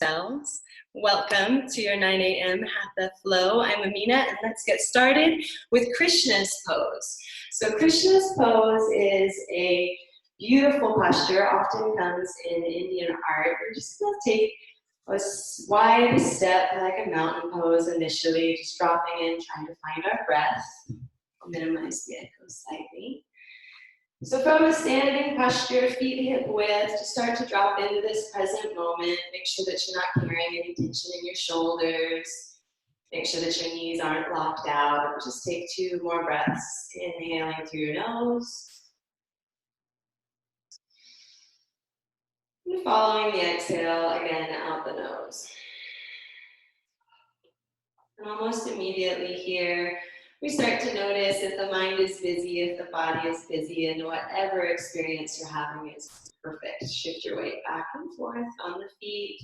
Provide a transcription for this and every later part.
yourselves. Welcome to your 9 a.m. Hatha flow. I'm Aminah, and let's get started with Krishna's pose. So Krishna's pose is a beautiful posture, often comes in Indian art. We're just going to take a wide step like a mountain pose initially, just dropping in, trying to find our breath. I'll minimize the echo slightly. So from a standing posture, feet hip width, just start to drop into this present moment. Make sure that you're not carrying any tension in your shoulders. Make sure that your knees aren't locked out. Just take 2 more breaths, inhaling through your nose. And following the exhale, again, out the nose. And almost immediately here, we start to notice if the mind is busy, if the body is busy, and whatever experience you're having is perfect. Shift your weight back and forth on the feet.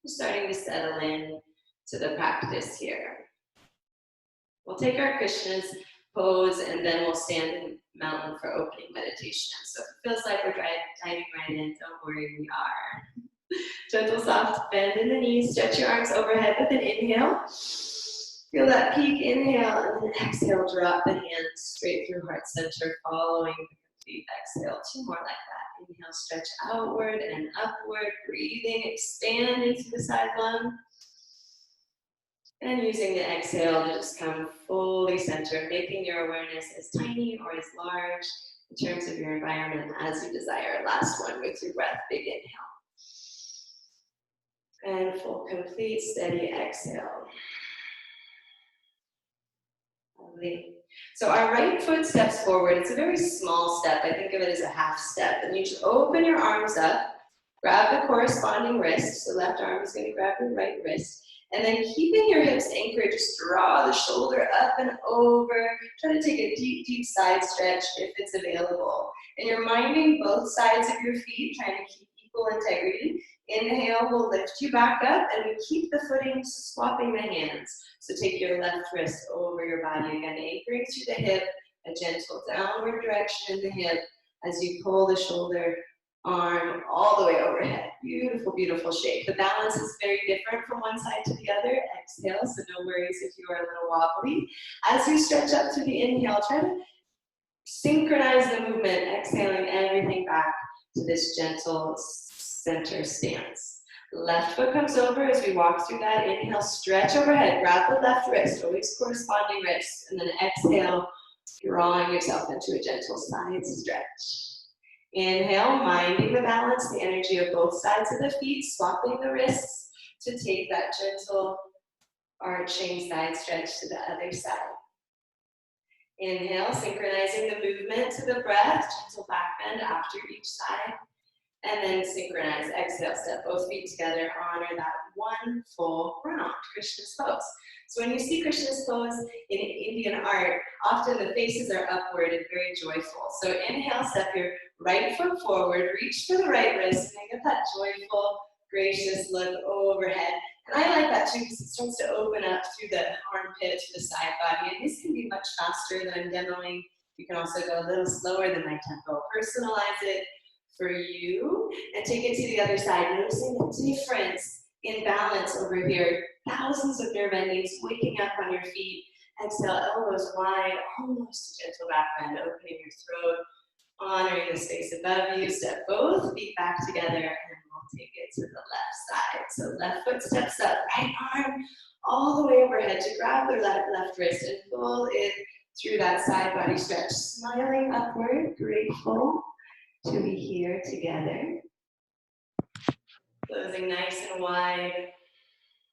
We're starting to settle in to the practice here. We'll take our Krishna's pose and then we'll stand in mountain for opening meditation. So if it feels like we're diving right in, don't worry, we are. Gentle, soft bend in the knees. Stretch your arms overhead with an inhale. Feel that peak inhale and then exhale, drop the hands straight through heart center, following the complete exhale. 2 more like that. Inhale, stretch outward and upward, breathing, expanding to the side lung. And using the exhale to just come fully centered, making your awareness as tiny or as large in terms of your environment as you desire. Last one with your breath, big inhale. And full, complete, steady exhale. So our right foot steps forward. It's a very small step. I think of it as a half step. And you just open your arms up, grab the corresponding wrist. So left arm is going to grab your right wrist. And then keeping your hips anchored, just draw the shoulder up and over. Try to take a deep, deep side stretch if it's available. And you're minding both sides of your feet, trying to keep equal integrity. Inhale will lift you back up, and we keep the footing, swapping the hands. So take your left wrist over your body, again, anchoring to the hip, a gentle downward direction in the hip as you pull the shoulder, arm all the way overhead. Beautiful, beautiful shape. The balance is very different from one side to the other. Exhale, so no worries if you are a little wobbly. As you stretch up to the inhale, try to synchronize the movement, exhaling everything back to this gentle center stance. Left foot comes over as we walk through that. Inhale, stretch overhead. Grab the left wrist, always corresponding wrist. And then exhale, drawing yourself into a gentle side stretch. Inhale, minding the balance, the energy of both sides of the feet, swapping the wrists to take that gentle arching side stretch to the other side. Inhale, synchronizing the movement to the breath, gentle back bend after each side. And then synchronize, exhale, step both feet together, honor that one full round, Krishna's pose. So when you see Krishna's pose in Indian art, often the faces are upward and very joyful. So inhale, step your right foot forward, reach for the right wrist, and get that joyful, gracious look overhead. And I like that too because it starts to open up through the armpit to the side body. And this can be much faster than I'm demoing. You can also go a little slower than my tempo. Personalize it for you and take it to the other side, noticing the difference in balance over here. Thousands of nerve endings waking up on your feet. Exhale, elbows wide, almost a gentle back bend, opening your throat, honoring the space above you. Step both feet back together and we'll take it to the left side. So left foot steps up, right arm all the way overhead to grab the left wrist and pull it through that side body stretch. Smiling upward, grateful to be here together. Closing nice and wide,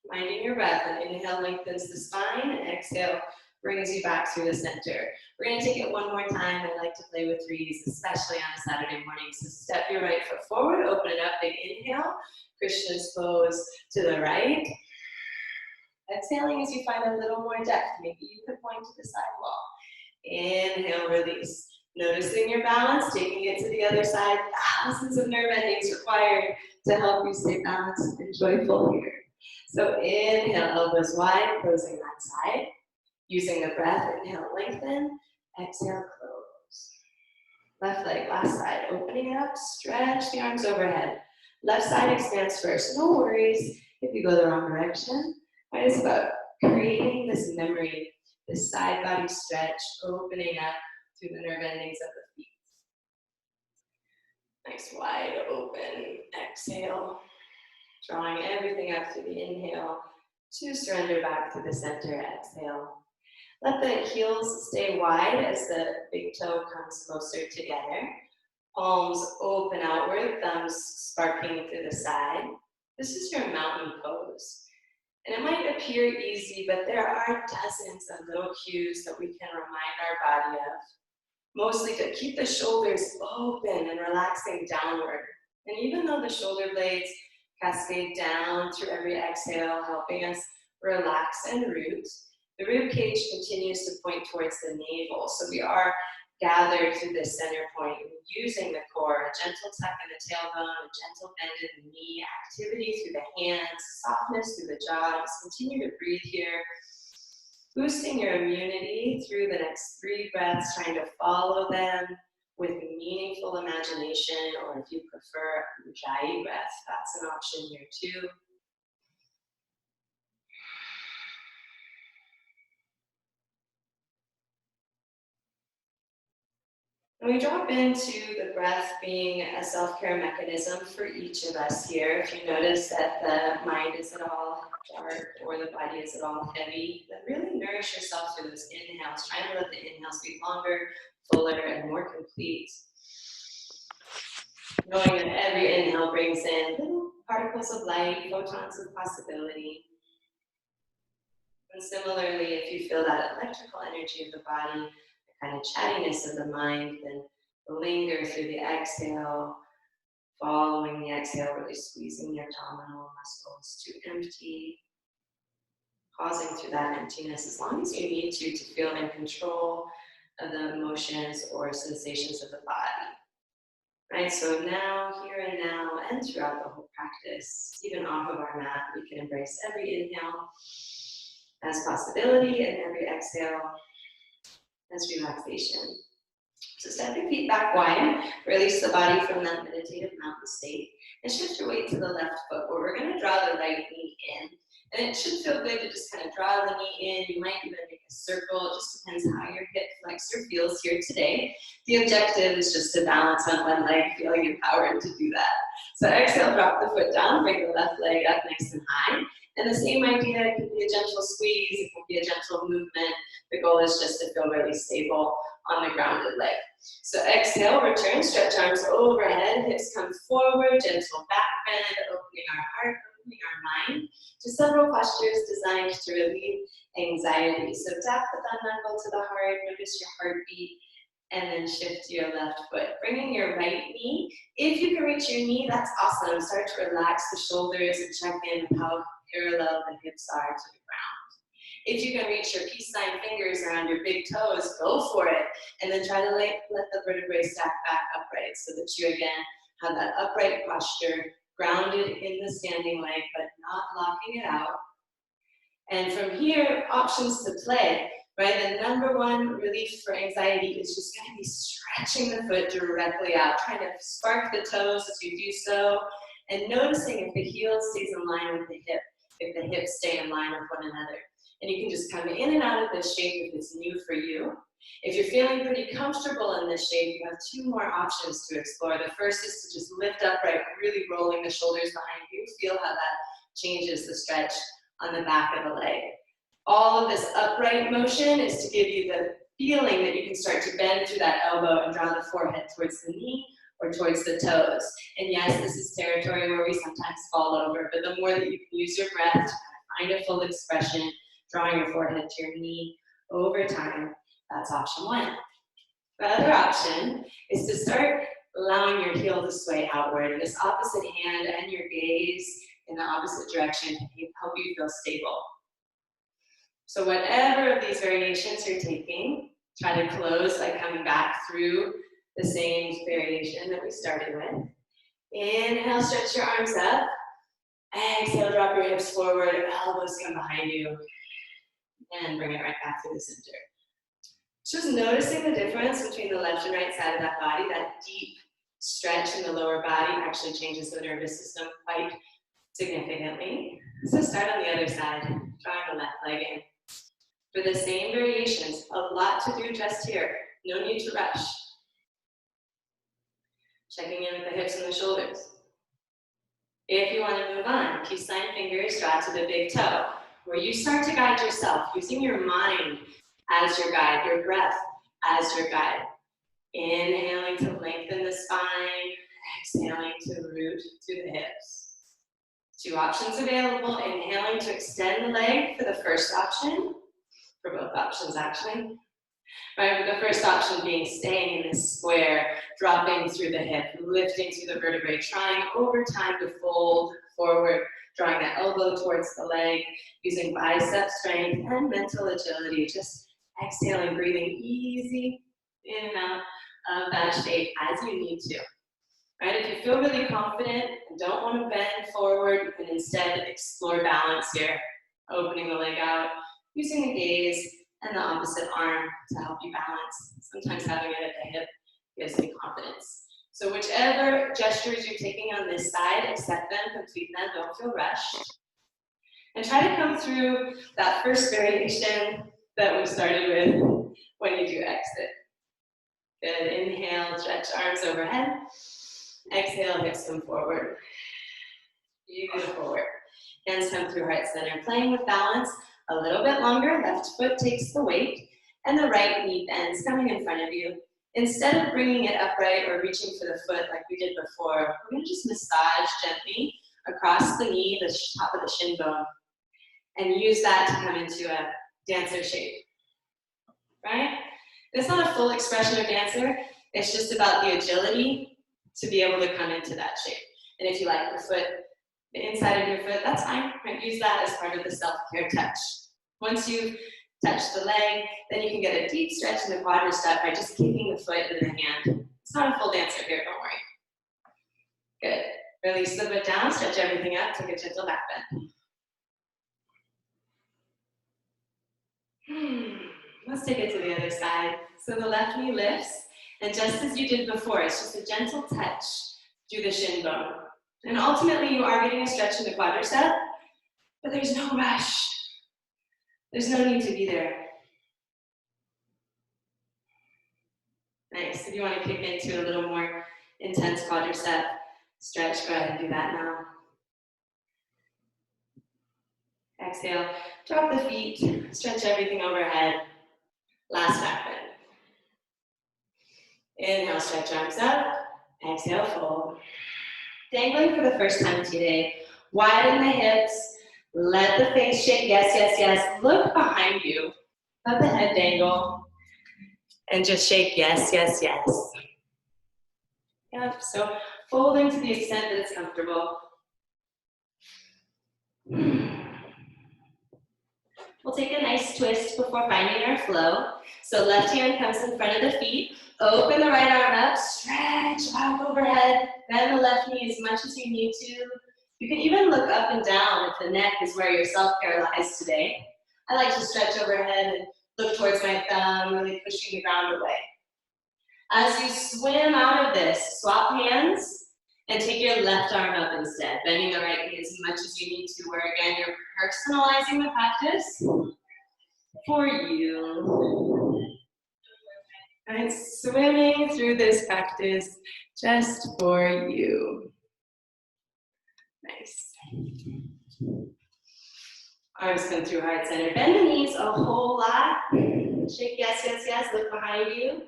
minding your breath. And inhale lengthens the spine, and exhale brings you back through the center. We're going to take it one more time. I like to play with threes, especially on a Saturday morning. So step your right foot forward, open it up, big inhale. Krishna's pose to the right. Exhaling as you find a little more depth. Maybe you could point to the side wall. Inhale, release. Noticing your balance, taking it to the other side. Thousands of nerve endings required to help you stay balanced and joyful here. So inhale, elbows wide, closing that side. Using the breath, inhale, lengthen. Exhale, close. Left leg, last side, opening up, stretch the arms overhead. Left side expands first, no worries if you go the wrong direction. Right? It's about creating this memory, this side body stretch, opening up through the nerve endings of the feet. Nice wide open exhale, drawing everything up through the inhale to surrender back to the center. Exhale. Let the heels stay wide as the big toe comes closer together. Palms open outward, thumbs sparking through the side. This is your mountain pose. And it might appear easy, but there are dozens of little cues that we can remind our body of. Mostly to keep the shoulders open and relaxing downward. And even though the shoulder blades cascade down through every exhale, helping us relax and root, the rib cage continues to point towards the navel. So we are gathered to this center point, using the core, a gentle tuck in the tailbone, a gentle bend in the knee, activity through the hands, softness through the jaw. Just continue to breathe here. Boosting your immunity through the next 3 breaths, trying to follow them with meaningful imagination, or if you prefer, Ujjayi breath, that's an option here too. And we drop into the breath being a self-care mechanism for each of us here. If you notice that the mind is at all dark or the body is at all heavy, then really nourish yourself through those inhales. Try to let the inhales be longer, fuller, and more complete. Knowing that every inhale brings in little particles of light, photons of possibility. And similarly, if you feel that electrical energy of the body, kind of chattiness of the mind, then linger through the exhale, following the exhale, really squeezing the abdominal muscles to empty, pausing through that emptiness as long as you need to feel in control of the emotions or sensations of the body. Right, so now, here and now, and throughout the whole practice, even off of our mat, we can embrace every inhale as possibility and every exhale as relaxation. So step your feet back wide, release the body from that meditative mountain state, and shift your weight to the left foot, where we're going to draw the right knee in. And it should feel good to just kind of draw the knee in. You might even make a circle. It just depends how your hip flexor feels here today. The objective is just to balance on one leg, feeling empowered to do that. So exhale, drop the foot down, bring the left leg up nice and high. And the same idea, it can be a gentle squeeze, it can be a gentle movement. The goal is just to feel really stable on the grounded leg. So exhale, return, stretch arms overhead, hips come forward, gentle back bend, opening our heart, opening our mind to several postures designed to relieve anxiety. So tap the thumb knuckle to the heart, notice your heartbeat, and then shift to your left foot. Bringing your right knee, if you can reach your knee, that's awesome. Start to relax the shoulders and check in with how parallel the hips are to the ground. If you can reach your peace sign fingers around your big toes, go for it. And then try to let the vertebrae stack back upright so that you again have that upright posture, grounded in the standing leg, but not locking it out. And from here, options to play, right? The number one relief for anxiety is just going to be stretching the foot directly out, trying to spark the toes as you do so, and noticing if the heel stays in line with the hip, if the hips stay in line with one another. And you can just come in and out of this shape if it's new for you. If you're feeling pretty comfortable in this shape, you have 2 more options to explore. The first is to just lift upright, really rolling the shoulders behind you. Feel how that changes the stretch on the back of the leg. All of this upright motion is to give you the feeling that you can start to bend through that elbow and draw the forehead towards the knee or towards the toes. And yes, this is territory where we sometimes fall over, but the more that you can use your breath to kind of find a full expression, drawing your forehead to your knee over time, that's option 1. The other option is to start allowing your heel to sway outward, and this opposite hand and your gaze in the opposite direction can help you feel stable. So whatever of these variations you're taking, try to close by coming back through the same variation that we started with. Inhale, stretch your arms up. Exhale, drop your hips forward, elbows come behind you, and bring it right back to the center. Just noticing the difference between the left and right side of that body, that deep stretch in the lower body actually changes the nervous system quite significantly. So start on the other side, drawing the left leg in. For the same variations, a lot to do just here. No need to rush. Checking in with the hips and the shoulders. If you want to move on, peace sign fingers draw to the big toe, where you start to guide yourself, using your mind as your guide, your breath as your guide. Inhaling to lengthen the spine, exhaling to root to the hips. Two options available, inhaling to extend the leg for the first option, for both options actually. Right, the first option being staying in this square, dropping through the hip, lifting through the vertebrae, trying over time to fold forward, drawing the elbow towards the leg, using bicep strength and mental agility, just exhaling, breathing easy in and out of that shape as you need to. Right, if you feel really confident and don't want to bend forward, you can instead explore balance here, opening the leg out, using the gaze and the opposite arm to help you balance. Sometimes having it at the hip gives me confidence. So whichever gestures you're taking on this side, accept them, complete them, don't feel rushed. And try to come through that first variation that we started with when you do exit. Good, inhale, stretch arms overhead. Exhale, hips come forward. Beautiful work. Hands come through heart center, playing with balance. A little bit longer, left foot takes the weight, and the right knee bends, coming in front of you. Instead of bringing it upright or reaching for the foot like we did before, we're going to just massage gently across the knee, the top of the shin bone, and use that to come into a dancer shape, right? It's not a full expression of dancer, it's just about the agility to be able to come into that shape. And if you like the foot, the inside of your foot, that's fine. Right? Use that as part of the self-care touch. Once you've touched the leg, then you can get a deep stretch in the quadricep by just keeping the foot in the hand. It's not a full dancer here, don't worry. Good. Release the foot down, stretch everything up, take a gentle back bend. Let's take it to the other side. So the left knee lifts, and just as you did before, it's just a gentle touch through the shin bone. And ultimately, you are getting a stretch in the quadricep, but there's no rush. There's no need to be there. Nice. If you want to kick into a little more intense quadricep stretch, go ahead and do that now. Exhale, drop the feet, stretch everything overhead. Last back bend. Inhale, stretch arms up. Exhale, fold. Dangling for the first time today. Widen the hips. Let the face shake. Yes, yes, yes. Look behind you. Let the head dangle. And just shake. Yes, yes, yes. Yep. So folding to the extent that it's comfortable. We'll take a nice twist before finding our flow. So left hand comes in front of the feet. Open the right arm up, stretch out overhead, bend the left knee as much as you need to. You can even look up and down if the neck is where your self-care lies today. I like to stretch overhead and look towards my thumb, really pushing the ground away. As you swim out of this, swap hands and take your left arm up instead, bending the right knee as much as you need to, where again, you're personalizing the practice for you. And swimming through this practice just for you. Nice. Arms come through heart center. Bend the knees a whole lot. Shake yes, yes, yes. Look behind you.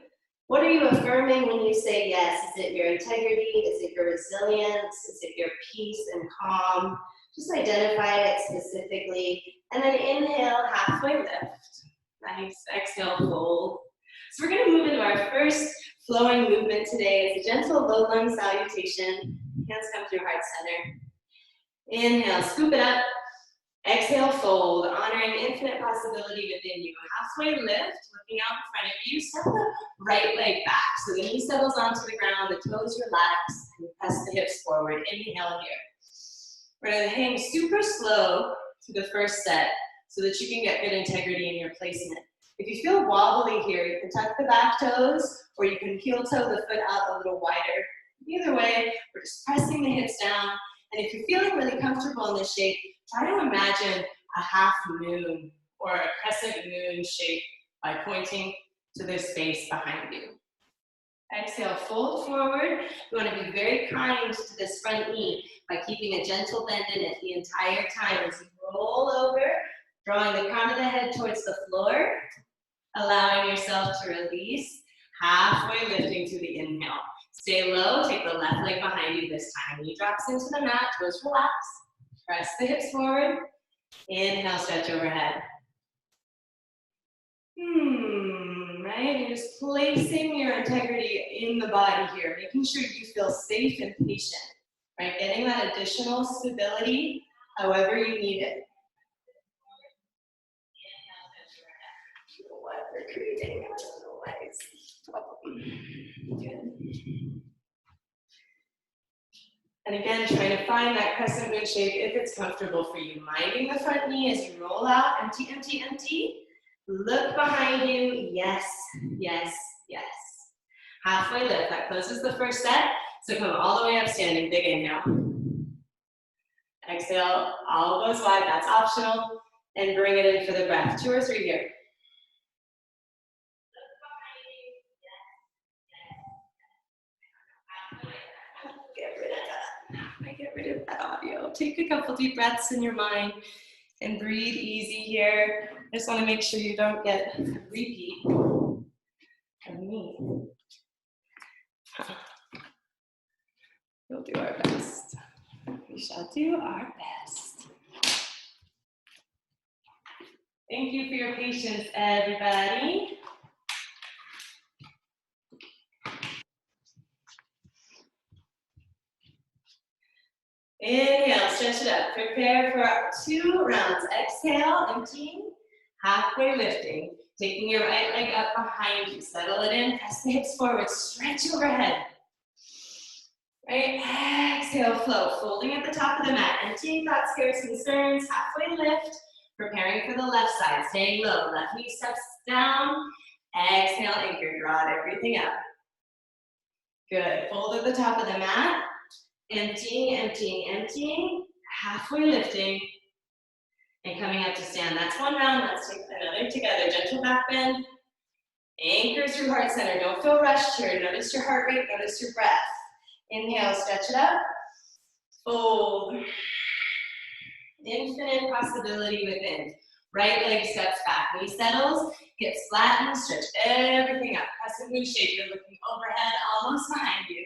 What are you affirming when you say yes? Is it your integrity? Is it your resilience? Is it your peace and calm? Just identify it specifically. And then inhale, halfway lift. Nice. Exhale, fold. So we're going to move into our first flowing movement today. It's a gentle low lung salutation. Hands come through heart center. Inhale, scoop it up. Exhale, fold, honoring infinite possibility within you. Halfway lift, looking out in front of you. Step the right leg back. So the knee settles onto the ground, the toes relax, and press the hips forward. Inhale here. We're going to hang super slow to the first set so that you can get good integrity in your placement. If you feel wobbly here, you can tuck the back toes, or you can heel toe the foot out a little wider. Either way, we're just pressing the hips down. And if you're feeling really comfortable in this shape, try to imagine a half moon or a crescent moon shape by pointing to the space behind you. Exhale, fold forward. You want to be very kind to this front knee by keeping a gentle bend in it the entire time as you roll over, drawing the crown of the head towards the floor, allowing yourself to release, halfway lifting to the inhale. Stay low, take the left leg behind you this time. Knee drops into the mat, toes relax. Press the hips forward. Inhale, stretch overhead. Right? You're just placing your integrity in the body here, making sure you feel safe and patient, right? Getting that additional stability however you need it. I don't know what they're creating. I don't know why it's good. And again, trying to find that crescent moon shape if it's comfortable for you. Minding the front knee as you roll out, empty, empty, empty. Look behind you, yes, yes, yes. Halfway lift, that closes the first set. So come all the way up standing, big inhale. Exhale, all goes wide, that's optional. And bring it in for the breath, 2 or 3 here. Get rid of that audio. Take a couple deep breaths in your mind and breathe easy here. I just want to make sure you don't get a repeat of me. We'll do our best. We shall do our best. Thank you for your patience, everybody. Inhale, stretch it up. Prepare for our 2 rounds. Exhale, emptying, halfway lifting. Taking your right leg up behind you. Settle it in, press the hips forward, stretch overhead. Right, exhale, flow. Folding at the top of the mat. Emptying thoughts, cares, concerns. Halfway lift. Preparing for the left side. Staying low. Left knee steps down. Exhale, anchor. Draw everything up. Good. Fold at the top of the mat. Emptying, emptying, emptying, halfway lifting, and coming up to stand. That's 1 round. Let's take another together. Gentle back bend. Anchor through heart center. Don't feel rushed here. Notice your heart rate, notice your breath. Inhale, stretch it up. Fold. Infinite possibility within. Right leg steps back. Knee settles, hips flatten, stretch everything up. Crescent moon shape. You're looking overhead, almost behind you.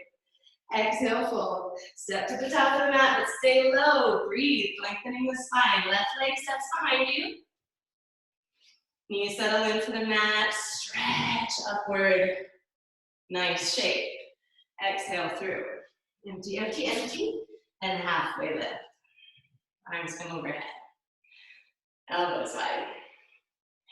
Exhale, fold. Step to the top of the mat, but stay low. Breathe, lengthening the spine. Left leg steps behind you. Knees settle into the mat. Stretch upward. Nice shape. Exhale through. Empty, empty, empty. And halfway lift. Arms come overhead. Elbows wide.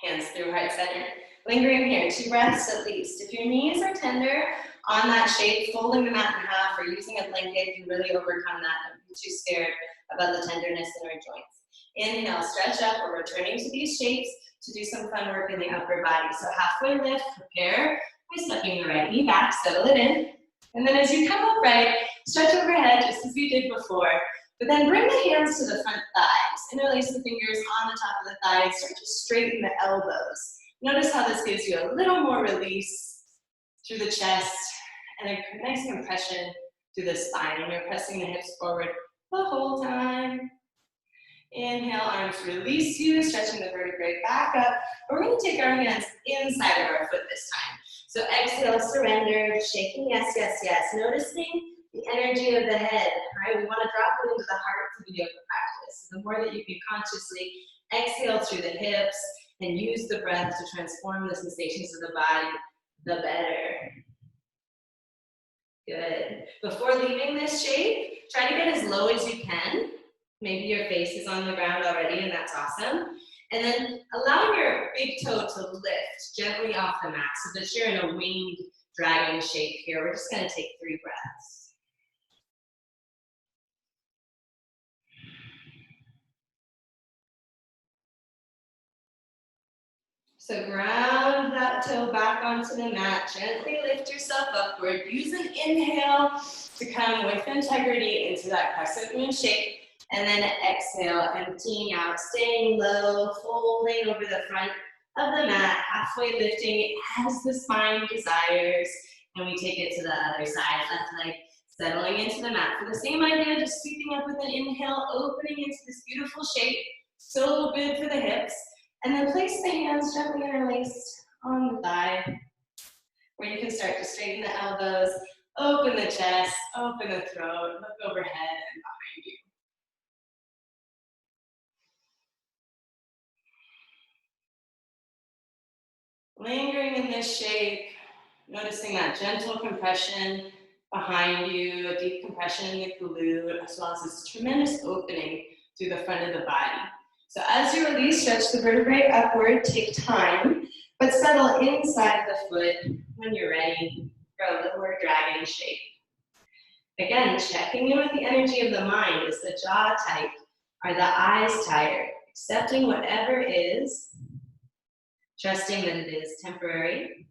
Hands through heart center. Lingering here, 2 breaths at least. If your knees are tender, on that shape, folding the mat in half or using a blanket can really overcome that. Don't be too scared about the tenderness in our joints. Inhale, stretch up. We're returning to these shapes to do some fun work in the upper body. So halfway lift, prepare by stepping the right knee back, settle it in. And then as you come upright, stretch overhead just as we did before. But then bring the hands to the front thighs. Interlace the fingers on the top of the thighs. Start to straighten the elbows. Notice how this gives you a little more release through the chest and a nice compression through the spine when you're pressing the hips forward the whole time. Inhale, arms release you, stretching the vertebrae back up. We're going to take our hands inside of our foot this time. So exhale, surrender, shaking yes, yes, yes. Noticing the energy of the head, right? We want to drop it into the heart of the yoga practice. The more that you can consciously exhale through the hips and use the breath to transform the sensations of the body, the better. Good. Before leaving this shape, try to get as low as you can. Maybe your face is on the ground already, and that's awesome. And then allow your big toe to lift gently off the mat so that you're in a winged dragon shape here. We're just going to take 3 breaths. So ground that toe back onto the mat. Gently lift yourself upward. Use an inhale to come with integrity into that crescent moon shape. And then exhale, emptying out, staying low, folding over the front of the mat, halfway lifting as the spine desires. And we take it to the other side, left leg settling into the mat. For the same idea, just sweeping up with an inhale, opening into this beautiful shape. So good for the hips. And then place the hands gently interlaced on the thigh, where you can start to straighten the elbows, open the chest, open the throat, look overhead and behind you. Lingering in this shape, noticing that gentle compression behind you, a deep compression in the glute, as well as this tremendous opening through the front of the body. So as you release, stretch the vertebrae upward, take time, but settle inside the foot when you're ready for a little more dragon shape. Again, checking in with the energy of the mind. Is the jaw tight? Are the eyes tired? Accepting whatever is, trusting that it is temporary,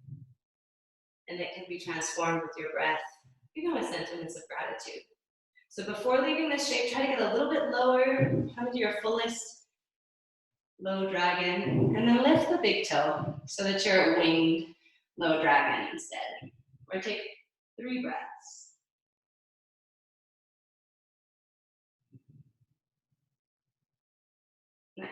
and it can be transformed with your breath. You know, sentiments of gratitude. So before leaving this shape, try to get a little bit lower, come to your fullest low dragon, and then lift the big toe so that you're a winged low dragon instead. Or take 3 breaths. Nice.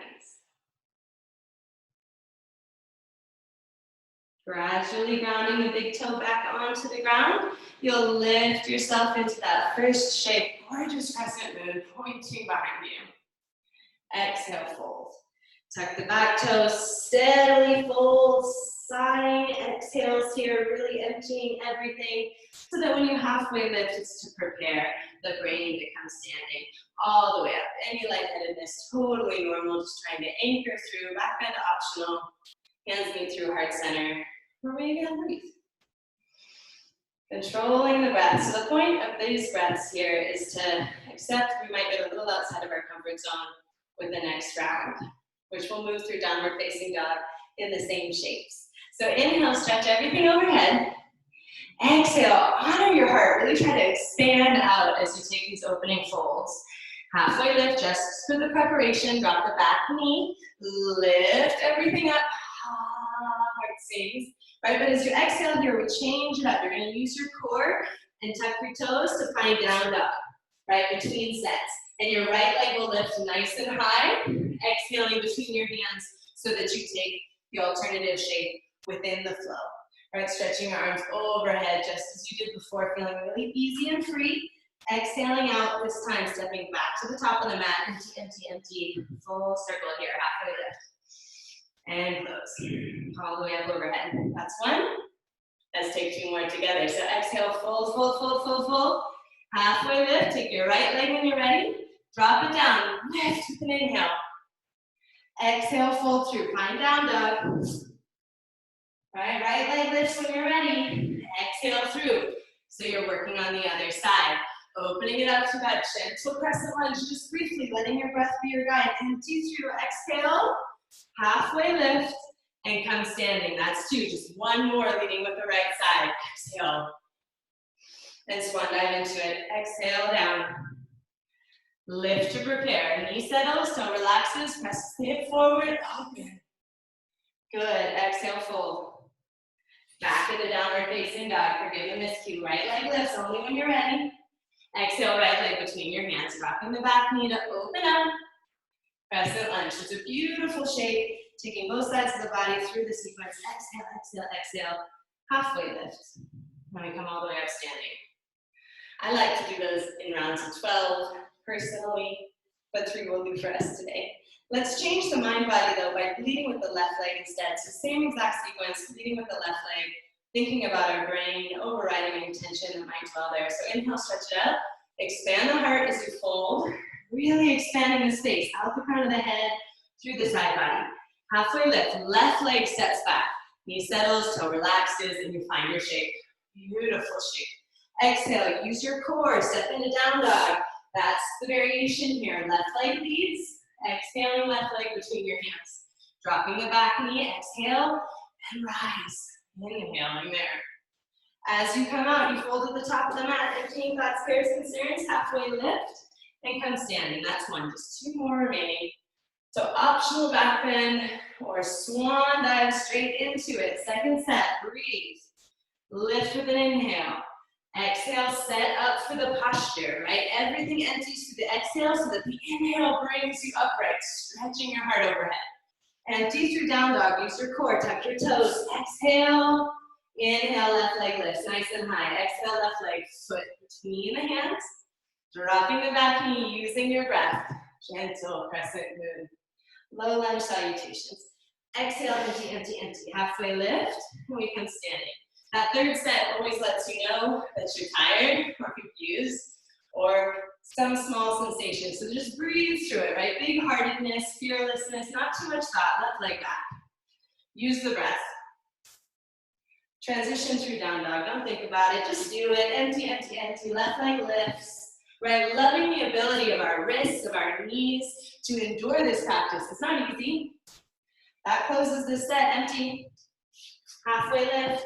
Gradually grounding the big toe back onto the ground. You'll lift yourself into that first shape, gorgeous crescent moon, pointing behind you. Exhale, fold. Tuck the back toes, steadily fold, sighing exhales here, really emptying everything, so that when you halfway lift, it's to prepare the brain to come standing all the way up. Any lightheadedness, totally normal, just trying to anchor through, back bend optional, hands meet through heart center, or maybe again, breathe. Controlling the breath. So the point of these breaths here is to accept we might get a little outside of our comfort zone with the next round, which will move through downward facing dog in the same shapes. So inhale, stretch everything overhead. Exhale, honor your heart. Really try to expand out as you take these opening folds. Halfway lift, just for the preparation. Drop the back knee. Lift everything up. Heart sings. Right, but as you exhale here, we change it up. You're going to use your core and tuck your toes to find down dog, right, between sets. And your right leg will lift nice and high, exhaling between your hands so that you take the alternative shape within the flow. Right, stretching your arms overhead just as you did before, feeling really easy and free. Exhaling out, this time stepping back to the top of the mat, empty, empty, empty, full circle here, halfway lift. And close, all the way up overhead. That's one. Let's take 2 more together. So exhale, fold, fold, fold, fold, fold. Halfway lift, take your right leg when you're ready. Drop it down, lift with an inhale. Exhale, fold through, find down dog. Right leg lifts when you're ready. Exhale through. So you're working on the other side. Opening it up to that gentle crescent lunge, just briefly letting your breath be your guide. Empty through, exhale. Halfway lift and come standing. That's 2. Just 1 more leading with the right side. Exhale. And swan dive into it. Exhale down. Lift to prepare. Knee settles, toe relaxes, presses the hip forward, open. Good. Exhale, fold. Back into downward facing dog. Forgive the miscue. Right leg lifts only when you're ready. Exhale, right leg between your hands. Rocking the back knee to open up. Crescent lunge. It's a beautiful shape, taking both sides of the body through the sequence. Exhale, exhale, exhale. Halfway lift. Then we come all the way up standing. I like to do those in rounds of 12, personally, but 3 will do for us today. Let's change the mind body though by leading with the left leg instead. So same exact sequence, leading with the left leg, thinking about our brain, overriding any tension that might dwell there. So inhale, stretch it out. Expand the heart as you fold. Really expanding the space, out the crown of the head, through the side body. Halfway lift, left leg steps back. Knee settles, toe relaxes, and you find your shape. Beautiful shape. Exhale, use your core, step into down dog. That's the variation here. Left leg leads, exhaling left leg between your hands. Dropping the back knee, exhale, and rise. Inhaling there. As you come out, you fold at the top of the mat, emptying thoughts, cares, concerns, halfway lift. and come standing. That's one, just two more remaining. So optional back bend or swan dive straight into it. Second set, breathe. Lift with an inhale. Exhale, set up for the posture, right? Everything empties through the exhale so that the inhale brings you upright, stretching your heart overhead. Empty through down dog, use your core, tuck your toes. Exhale, inhale, left leg lifts, nice and high. Exhale, left leg, foot between the hands. Dropping the back knee, using your breath. Gentle crescent moon. Low lunge salutations. Exhale, empty, empty, empty. Halfway lift, and we come standing. That third set always lets you know that you're tired or confused or some small sensation. So just breathe through it, right? Big-heartedness, fearlessness, not too much thought, left leg back. Use the breath. Transition through down dog, don't think about it, just do it. Empty, empty, empty, left leg lifts, right? Loving the ability of our wrists, of our knees to endure this practice. It's not easy. That closes the set, empty. Halfway lift,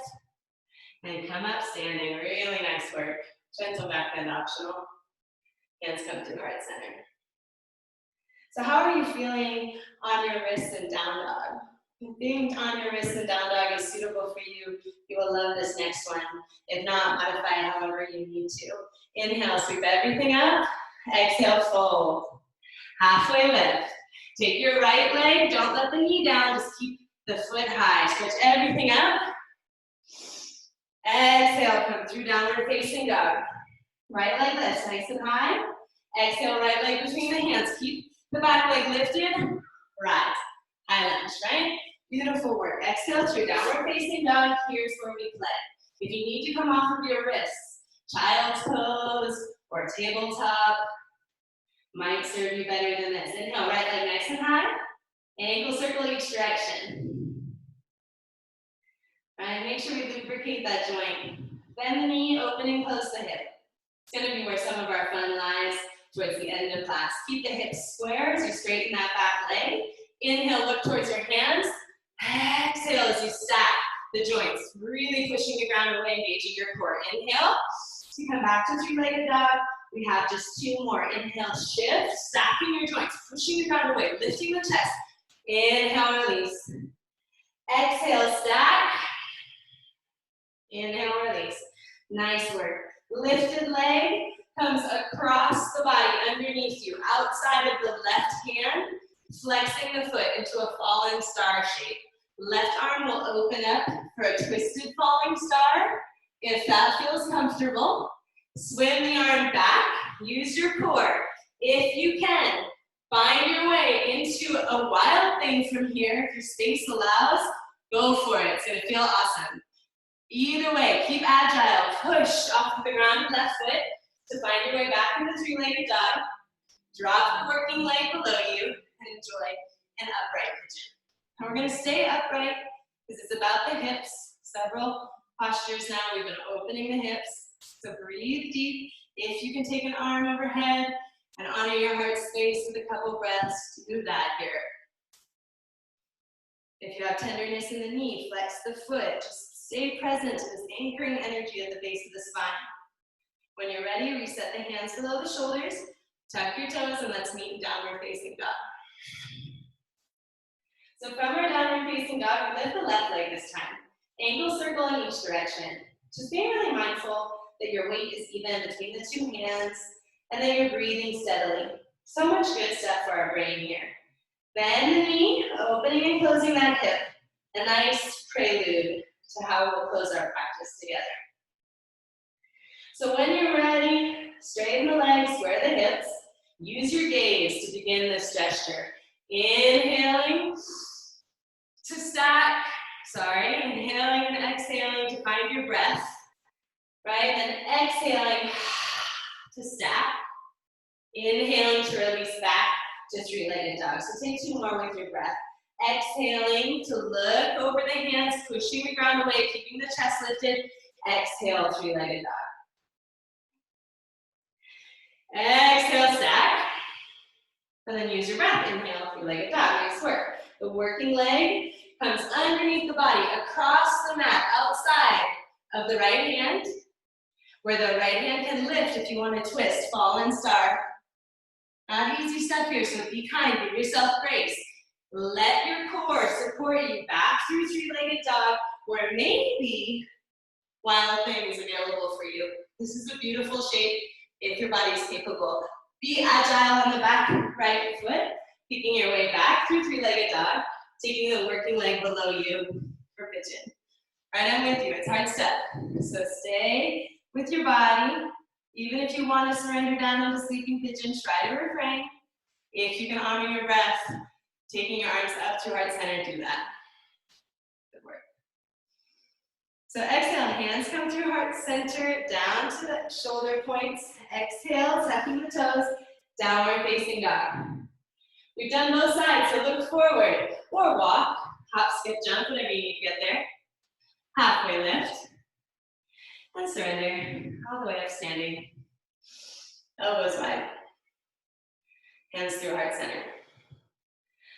and come up standing, really nice work. Gentle back bend optional. Hands come to heart center. So how are you feeling on your wrists and down dog? If being on your wrists and down dog is suitable for you, you will love this next one. If not, modify however you need to. Inhale, sweep everything up. Exhale, fold. Halfway lift. Take your right leg, don't let the knee down, just keep the foot high. Stretch everything up. Exhale, come through downward facing dog. Right leg lifts, nice and high. Exhale, right leg between the hands. Keep the back leg lifted. Rise. High lunge, right? Beautiful work. Exhale through downward facing dog. Here's where we play. If you need to come off of your wrists, child's pose or tabletop might serve you better than this. Inhale, right leg nice and high. Ankle circle each direction. Right, make sure we lubricate that joint. Bend the knee, open and close the hip. It's gonna be where some of our fun lies towards the end of class. Keep the hips square as you straighten that back leg. Inhale, look towards your hands. Exhale as you stack the joints, really pushing the ground away, engaging your core. Inhale, to come back to three-legged dog. We have just two more. Inhale, shift, stacking your joints, pushing the ground away, lifting the chest. Inhale, release. Exhale, stack. Inhale, release. Nice work. Lifted leg comes across the body underneath you, outside of the left hand, flexing the foot into a fallen star shape. Left arm will open up for a twisted falling star. If that feels comfortable, swim the arm back, use your core. If you can, find your way into a wild thing from here. If your space allows, go for it. It's gonna feel awesome. Either way, keep agile. Push off the ground with left foot to find your way back into three-legged dog. Drop the working leg below you and enjoy an upright pigeon. And we're gonna stay upright because it's about the hips. Several postures now, we've been opening the hips. So breathe deep. If you can take an arm overhead and honor your heart space with a couple breaths, do that here. If you have tenderness in the knee, flex the foot. Just stay present to this anchoring energy at the base of the spine. When you're ready, reset the hands below the shoulders, tuck your toes, and let's meet in downward facing dog. So from our downward facing dog, we lift the left leg this time. Ankle circle in each direction. Just being really mindful that your weight is even between the two hands and that you're breathing steadily. So much good stuff for our brain here. Bend the knee, opening and closing that hip. A nice prelude to how we'll close our practice together. So when you're ready, straighten the legs, square the hips. Use your gaze to begin this gesture. Inhaling to stack. Inhaling and exhaling to find your breath. Right, and exhaling to stack. Inhaling to release back to three-legged dog. So take two more with your breath. Exhaling to look over the hands, pushing the ground away, keeping the chest lifted. Exhale, three-legged dog. Exhale, stack. And then use your breath. Inhale, three-legged dog. Nice work. The working leg comes underneath the body, across the mat, outside of the right hand, where the right hand can lift if you want to twist, fallen star. Not easy stuff here, so be kind, give yourself grace. Let your core support you back through three-legged dog, where maybe wild thing is available for you. This is a beautiful shape if your body is capable. Be agile on the back right foot, kicking your way back through three-legged dog, taking the working leg below you for pigeon. Right, I'm with you, it's hard step. So stay with your body. Even if you want to surrender down onto sleeping pigeon, try to refrain. If you can honor your breath, taking your arms up to heart center, do that. Good work. So exhale, hands come through heart center, down to the shoulder points. Exhale, tucking the toes, downward facing dog. We've done both sides, so look forward or walk, hop, skip, jump, whatever you need to get there. Halfway lift, and surrender, all the way up standing. Elbows wide, hands through heart center.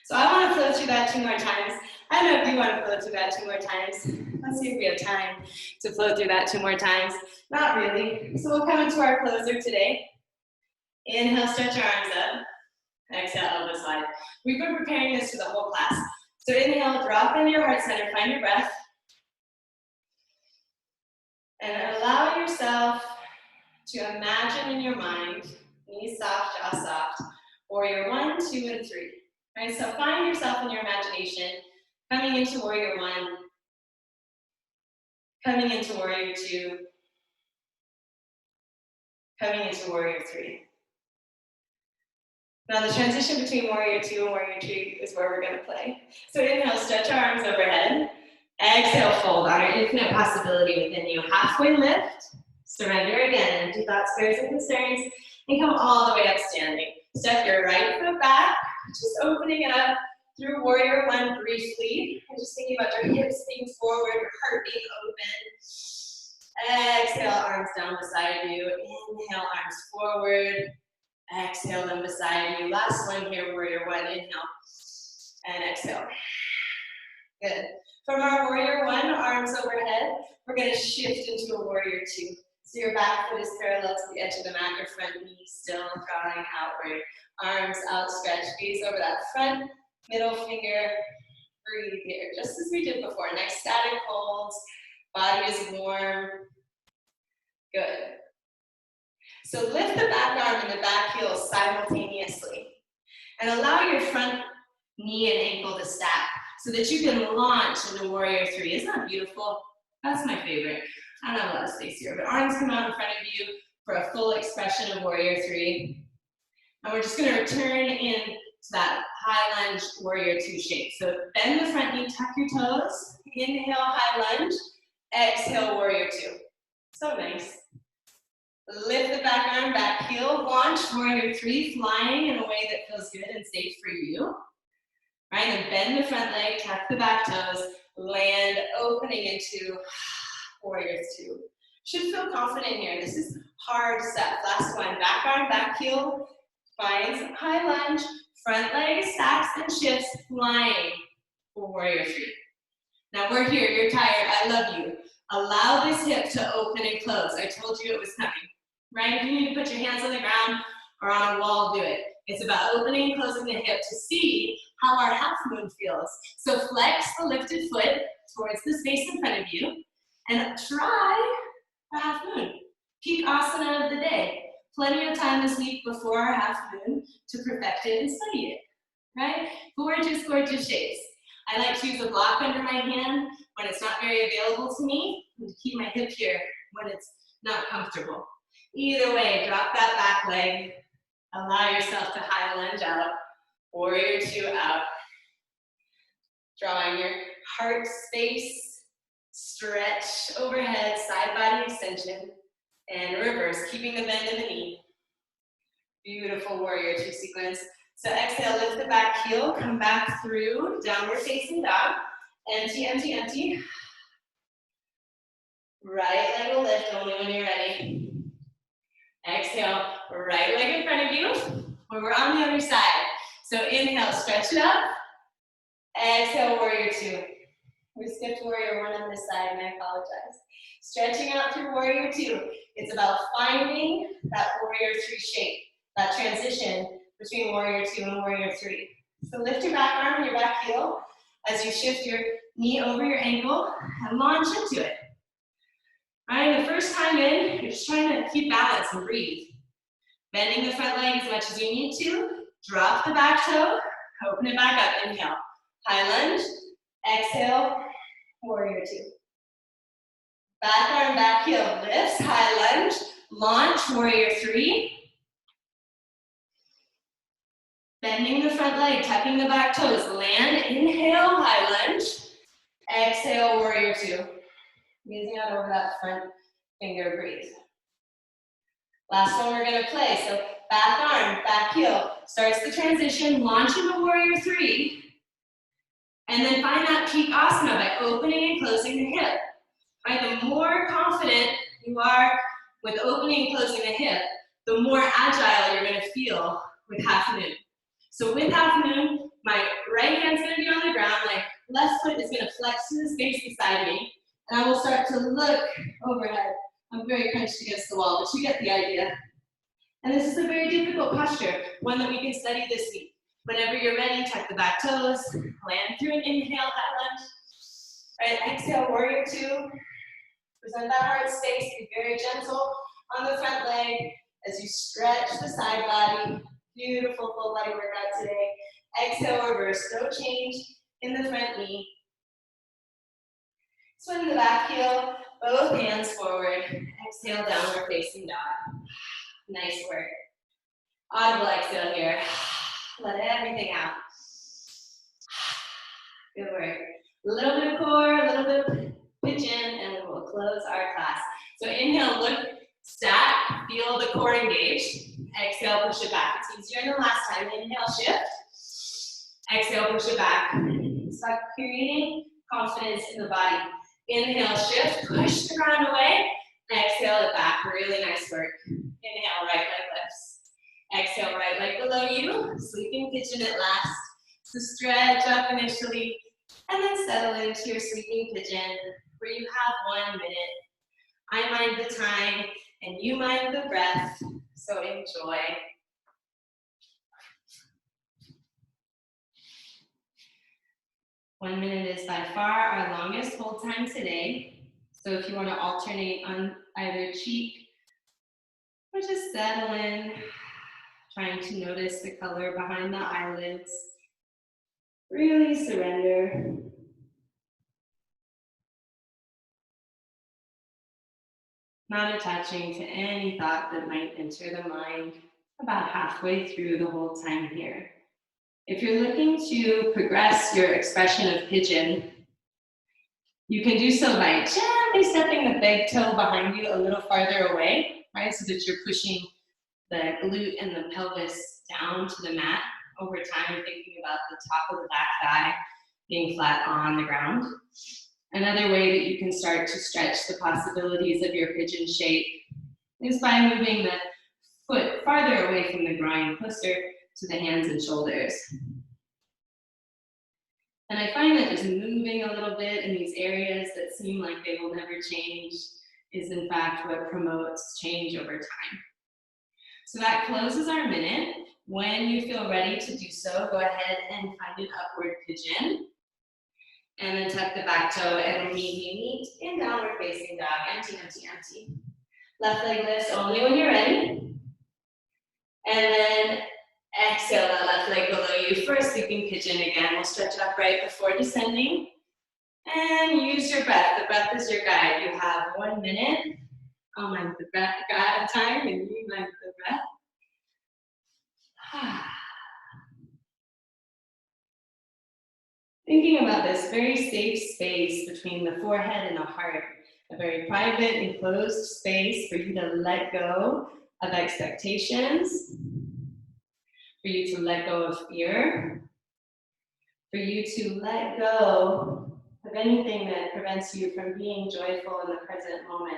So I want to flow through that 2 more times. I don't know if you want to flow through that 2 more times. Let's see if we have time to flow through that 2 more times. Not really. So we'll come into our closer today. Inhale, stretch your arms up. Exhale, elbows wide. We've been preparing this for the whole class. So inhale, drop into your heart center, find your breath. And allow yourself to imagine in your mind, knees soft, jaw soft, warrior 1, 2, and 3. Right, so find yourself in your imagination, coming into warrior 1, coming into warrior 2, coming into warrior 3. Now the transition between warrior 2 and warrior 3 is where we're going to play. So inhale, stretch our arms overhead. Exhale, fold on our infinite possibility within you. Halfway lift, surrender again, empty thoughts, fears, and concerns, and come all the way up standing. Step your right foot back, just opening it up through warrior 1 briefly. And just thinking about your hips being forward, your heart being open. Exhale, arms down beside you. Inhale, arms forward. Exhale, them beside you. Last one here, warrior 1. Inhale and exhale. Good. From our warrior 1, arms overhead, we're going to shift into a warrior 2. So your back foot is parallel to the edge of the mat, your front knee still drawing outward. Arms outstretched, gaze over that front middle finger. Breathe here, just as we did before. Nice static holds, body is warm. Good. So lift the back arm and the back heel simultaneously. And allow your front knee and ankle to stack so that you can launch into warrior 3. Isn't that beautiful? That's my favorite. I don't have a lot of space here, but arms come out in front of you for a full expression of warrior 3. And we're just going to return in to that high lunge warrior 2 shape. So bend the front knee, tuck your toes. Inhale, high lunge. Exhale, warrior 2. So nice. Lift the back arm, back heel, launch warrior 3, flying in a way that feels good and safe for you. Right, and then bend the front leg, tuck the back toes, land, opening into warrior 2. Should feel confident here. This is hard step. Last one, back arm, back heel, finds high lunge, front leg stacks and shifts, flying for warrior 3. Now we're here, you're tired, I love you. Allow this hip to open and close. I told you it was coming, right? If you need to put your hands on the ground or on a wall, do it. It's about opening and closing the hip to see how our half moon feels. So flex the lifted foot towards the space in front of you and try a half moon. Peak asana of the day. Plenty of time this week before our half moon to perfect it and study it, right? Gorgeous, gorgeous shapes. I like to use a block under my hand when it's not very available to me, and to keep my hip here when it's not comfortable. Either way, drop that back leg. Allow yourself to high lunge out, warrior 2 out. Drawing your heart space, stretch overhead, side body extension, and reverse, keeping the bend in the knee. Beautiful warrior 2 sequence. So exhale, lift the back heel, come back through, downward facing dog. Empty, empty, empty. Right leg will lift only when you're ready. Exhale, right leg in front of you. We're on the other side. So inhale, stretch it up. Exhale, warrior 2. We skipped warrior 1 on this side, and I apologize. Stretching out through warrior 2. It's about finding that warrior 3 shape, that transition between warrior two and warrior three. So lift your back arm and your back heel as you shift your knee over your ankle and launch into it. All right, the first time in, you're just trying to keep balance and breathe. Bending the front leg as much as you need to. Drop the back toe, open it back up, inhale. High lunge, exhale, warrior two. Back arm, back heel lifts, high lunge, launch, warrior three. Bending the front leg, tucking the back toes, land, inhale, high lunge, exhale, warrior two. Gazing out over that front finger, breathe. Last one we're gonna play, so back arm, back heel, starts the transition, launch into warrior three, and then find that peak asana by opening and closing the hip. Right, the more confident you are with opening and closing the hip, the more agile you're gonna feel with half moon. So with half moon, my right hand's gonna be on the ground, my left foot is gonna flex to the space beside me, and I will start to look overhead. I'm very crunched against the wall, but you get the idea. And this is a very difficult posture, one that we can study this week. Whenever you're ready, tuck the back toes, land through an inhale, high lunge. Right, exhale, warrior two. Present that heart space, be very gentle on the front leg as you stretch the side body. Beautiful full body workout today. Exhale, reverse, no change in the front knee. Swing the back heel, both hands forward. Exhale, downward facing dog. Nice work. Audible exhale here. Let everything out. Good work. A little bit of core, a little bit of pigeon, and then we'll close our class. So inhale, look, stack, feel the core engaged. Exhale, push it back. It's easier than the last time. Inhale, shift. Exhale, push it back. Start creating confidence in the body. Inhale, shift, push the ground away. Exhale it back. Really nice work. Inhale, right leg lifts. Exhale, right leg below you. Sleeping pigeon at last. So stretch up initially, and then settle into your sleeping pigeon, where you have 1 minute. I mind the time, and you mind the breath, so enjoy. One minute is by far our longest hold time today. So if you want to alternate on either cheek, or just settle in, trying to notice the color behind the eyelids. Really surrender. Not attaching to any thought that might enter the mind about halfway through the whole time here. If you're looking to progress your expression of pigeon, you can do so by gently stepping the big toe behind you a little farther away, right? So that you're pushing the glute and the pelvis down to the mat over time, thinking about the top of the back thigh being flat on the ground. Another way that you can start to stretch the possibilities of your pigeon shape is by moving the foot farther away from the groin, closer to the hands and shoulders. And I find that just moving a little bit in these areas that seem like they will never change is in fact what promotes change over time. So that closes our minute. When you feel ready to do so, go ahead and find an upward pigeon. And then tuck the back toe and meet in downward facing dog. Empty, empty, empty. Left leg lifts only when you're ready. And then exhale that left leg below you for a sleeping pigeon again. We'll stretch upright before descending. And use your breath. The breath is your guide. You have 1 minute. I'll mind the breath time, and you mind the breath. Thinking about this very safe space between the forehead and the heart, a very private, enclosed space for you to let go of expectations, for you to let go of fear, for you to let go of anything that prevents you from being joyful in the present moment.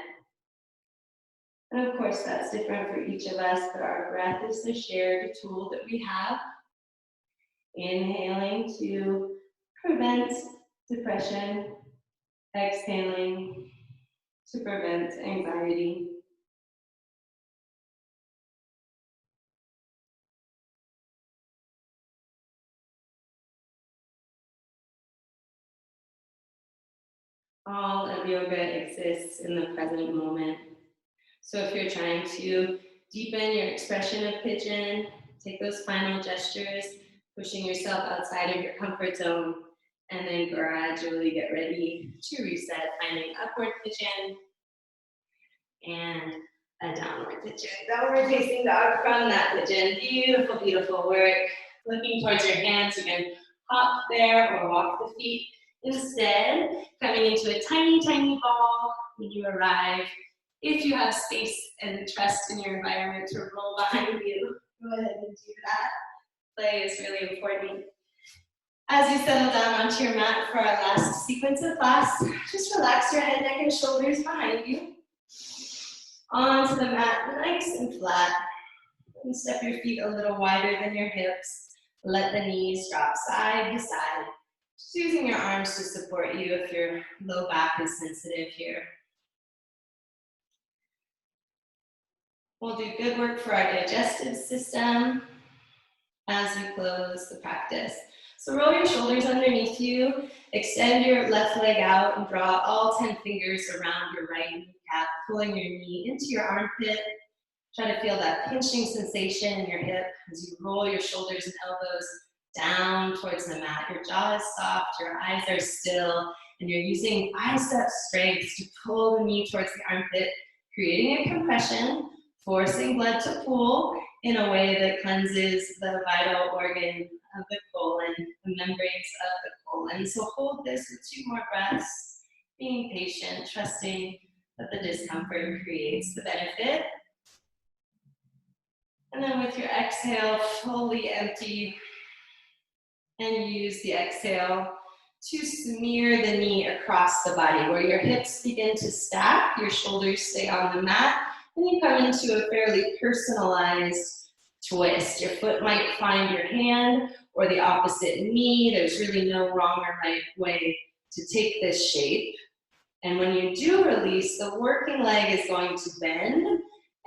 And of course, that's different for each of us, but our breath is the shared tool that we have. Inhaling to prevent depression, exhaling to prevent anxiety. All of yoga exists in the present moment. So if you're trying to deepen your expression of pigeon, take those final gestures, pushing yourself outside of your comfort zone, and then gradually get ready to reset, finding upward pigeon and a downward pigeon. Downward facing dog from that pigeon. Beautiful, beautiful work. Looking towards your hands, you can hop there or walk the feet. Instead, coming into a tiny, tiny ball when you arrive. If you have space and trust in your environment to roll behind you, go ahead and do that. Play is really important. As you settle down onto your mat for our last sequence of class, just relax your head, neck, and shoulders behind you. Onto the mat, nice and flat. And step your feet a little wider than your hips. Let the knees drop side to side. Just using your arms to support you if your low back is sensitive here. We'll do good work for our digestive system as we close the practice. So roll your shoulders underneath you, extend your left leg out and draw all 10 fingers around your right kneecap, pulling your knee into your armpit. Try to feel that pinching sensation in your hip as you roll your shoulders and elbows down towards the mat. Your jaw is soft, your eyes are still, and you're using bicep strength to pull the knee towards the armpit, creating a compression, forcing blood to pool in a way that cleanses the vital organ of the colon, the membranes of the colon. So hold this with 2 more breaths, being patient, trusting that the discomfort creates the benefit. And then with your exhale, fully empty and use the exhale to smear the knee across the body, where your hips begin to stack, your shoulders stay on the mat, and you come into a fairly personalized twist. Your foot might find your hand or the opposite knee. There's really no wrong or right way to take this shape. And when you do release, the working leg is going to bend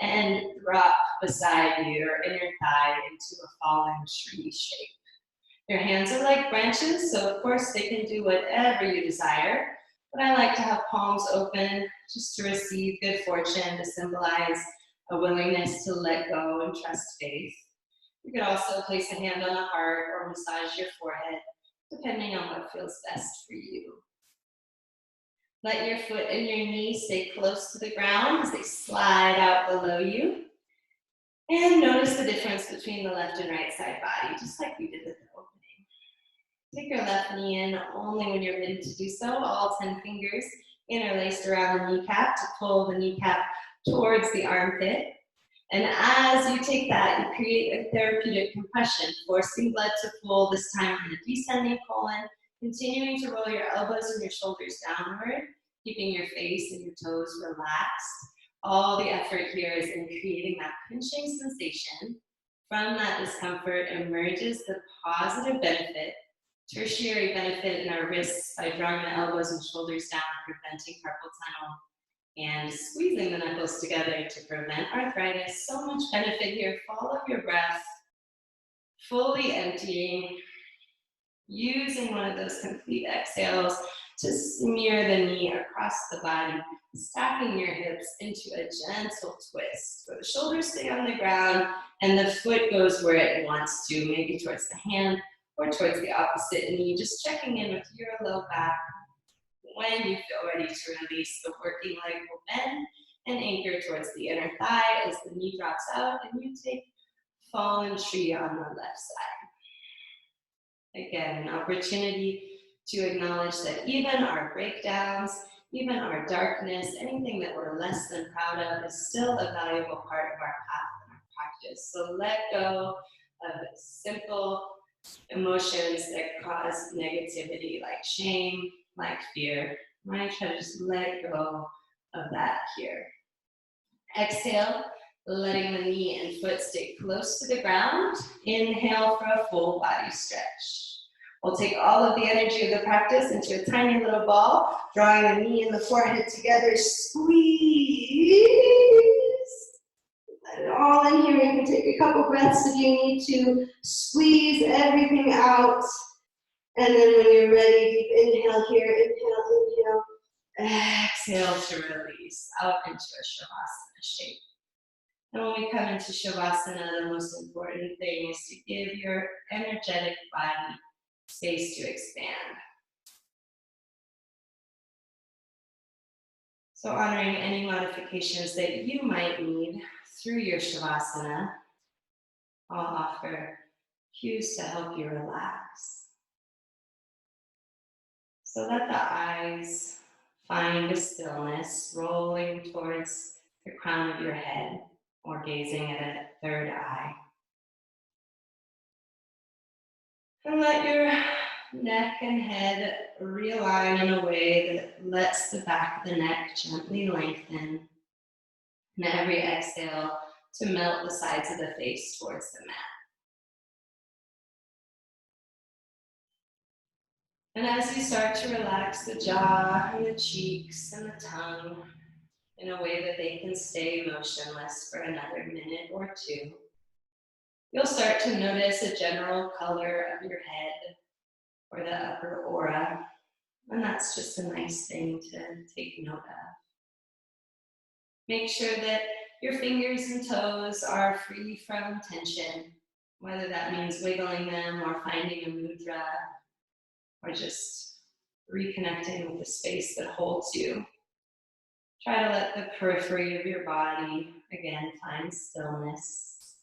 and drop beside you or inner thigh into a fallen tree shape. Your hands are like branches, so of course they can do whatever you desire, but I like to have palms open just to receive good fortune, to symbolize a willingness to let go and trust faith. You could also place a hand on the heart or massage your forehead, depending on what feels best for you. Let your foot and your knee stay close to the ground as they slide out below you. And notice the difference between the left and right side body, just like we did with the opening. Take your left knee in only when you're ready to do so. All 10 fingers interlaced around the kneecap to pull the kneecap towards the armpit. And as you take that, you create a therapeutic compression, forcing blood to flow, this time in the descending colon, continuing to roll your elbows and your shoulders downward, keeping your face and your toes relaxed. All the effort here is in creating that pinching sensation. From that discomfort emerges the positive benefit, tertiary benefit in our wrists by drawing the elbows and shoulders down, preventing carpal tunnel, and squeezing the knuckles together to prevent arthritis. So much benefit here. Follow your breath, fully emptying, using one of those complete exhales to smear the knee across the body, stacking your hips into a gentle twist. So the shoulders stay on the ground and the foot goes where it wants to, maybe towards the hand or towards the opposite knee, just checking in with your low back. When you feel ready to release, the working leg will bend and anchor towards the inner thigh as the knee drops out and you take fallen tree on the left side. Again, an opportunity to acknowledge that even our breakdowns, even our darkness, anything that we're less than proud of is still a valuable part of our path and our practice. So let go of simple emotions that cause negativity, like shame, like fear. Right? Try to just let go of that here. Exhale, letting the knee and foot stay close to the ground. Inhale for a full body stretch. We'll take all of the energy of the practice into a tiny little ball, drawing the knee and the forehead together, squeeze. Let it all in here. You can take a couple breaths if you need to. Squeeze everything out. And then when you're ready, deep inhale here, inhale, inhale. Exhale to release out into a Shavasana shape. And when we come into Shavasana, the most important thing is to give your energetic body space to expand. So honoring any modifications that you might need through your Shavasana, I'll offer cues to help you relax. So let the eyes find a stillness, rolling towards the crown of your head or gazing at a third eye. And let your neck and head realign in a way that lets the back of the neck gently lengthen. And every exhale to melt the sides of the face towards the mat. And as you start to relax the jaw and the cheeks and the tongue in a way that they can stay motionless for another minute or two, you'll start to notice a general color of your head or the upper aura. And that's just a nice thing to take note of. Make sure that your fingers and toes are free from tension, whether that means wiggling them or finding a mudra or just reconnecting with the space that holds you. Try to let the periphery of your body, again, find stillness.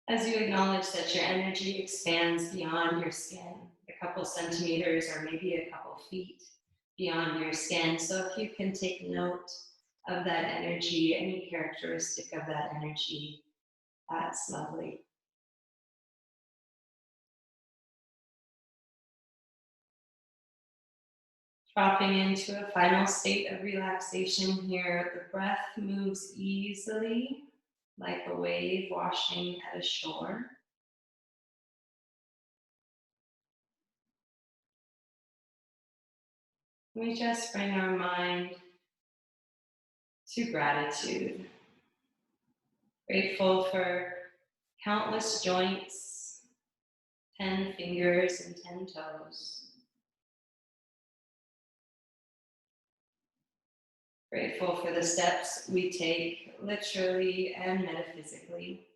As you acknowledge that your energy expands beyond your skin, a couple centimeters or maybe a couple feet beyond your skin. So if you can take note of that energy, any characteristic of that energy, that's lovely. Dropping into a final state of relaxation here, the breath moves easily, like a wave washing at a shore. We just bring our mind to gratitude. Grateful for countless joints, 10 fingers and 10 toes. Grateful for the steps we take, literally and metaphysically.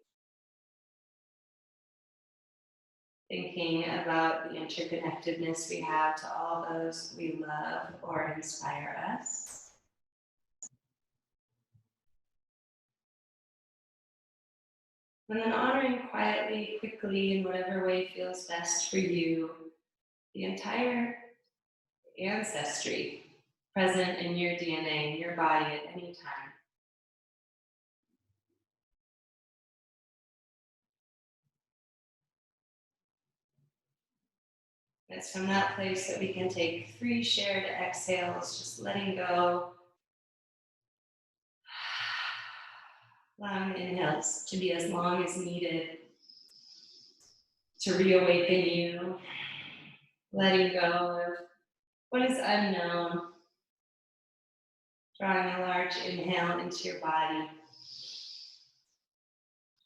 Thinking about the interconnectedness we have to all those we love or inspire us. And then honoring quietly, quickly, in whatever way feels best for you, the entire ancestry present in your DNA, in your body at any time. It's from that place that we can take 3 shared exhales, just letting go. Allowing the inhales to be as long as needed to reawaken you. Letting go of what is unknown. Drawing a large inhale into your body.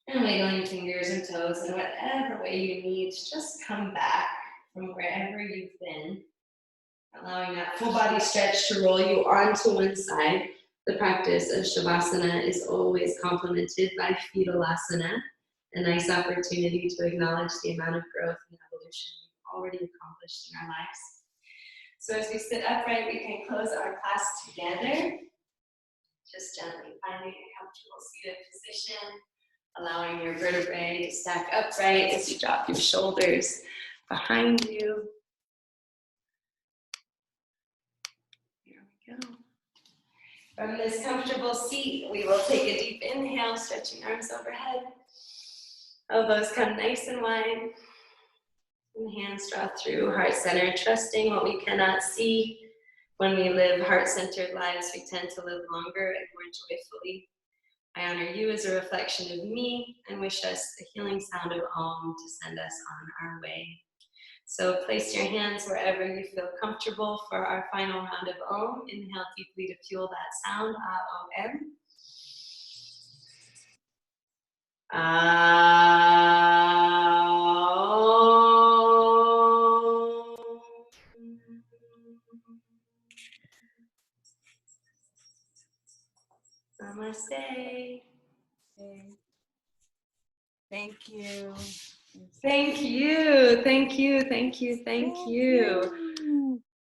And wiggling fingers and toes in whatever way you need to just come back from wherever you've been. Allowing that full body stretch to roll you onto one side. The practice of Shavasana is always complemented by Feetalasana, a nice opportunity to acknowledge the amount of growth and evolution we've already accomplished in our lives. So as we sit upright, we can close our class together. Just gently finding a comfortable seated position, allowing your vertebrae to stack upright as you drop your shoulders behind you. Here we go. From this comfortable seat, we will take a deep inhale, stretching arms overhead. Elbows come nice and wide. And hands draw through heart center, trusting what we cannot see. When we live heart-centered lives, we tend to live longer and more joyfully. I honor you as a reflection of me and wish us the healing sound of Om to send us on our way. So place your hands wherever you feel comfortable for our final round of Om. Inhale deeply to fuel that sound, A-O-M. Namaste. Thank you. Thank you. Thank you. Thank you. Thank you.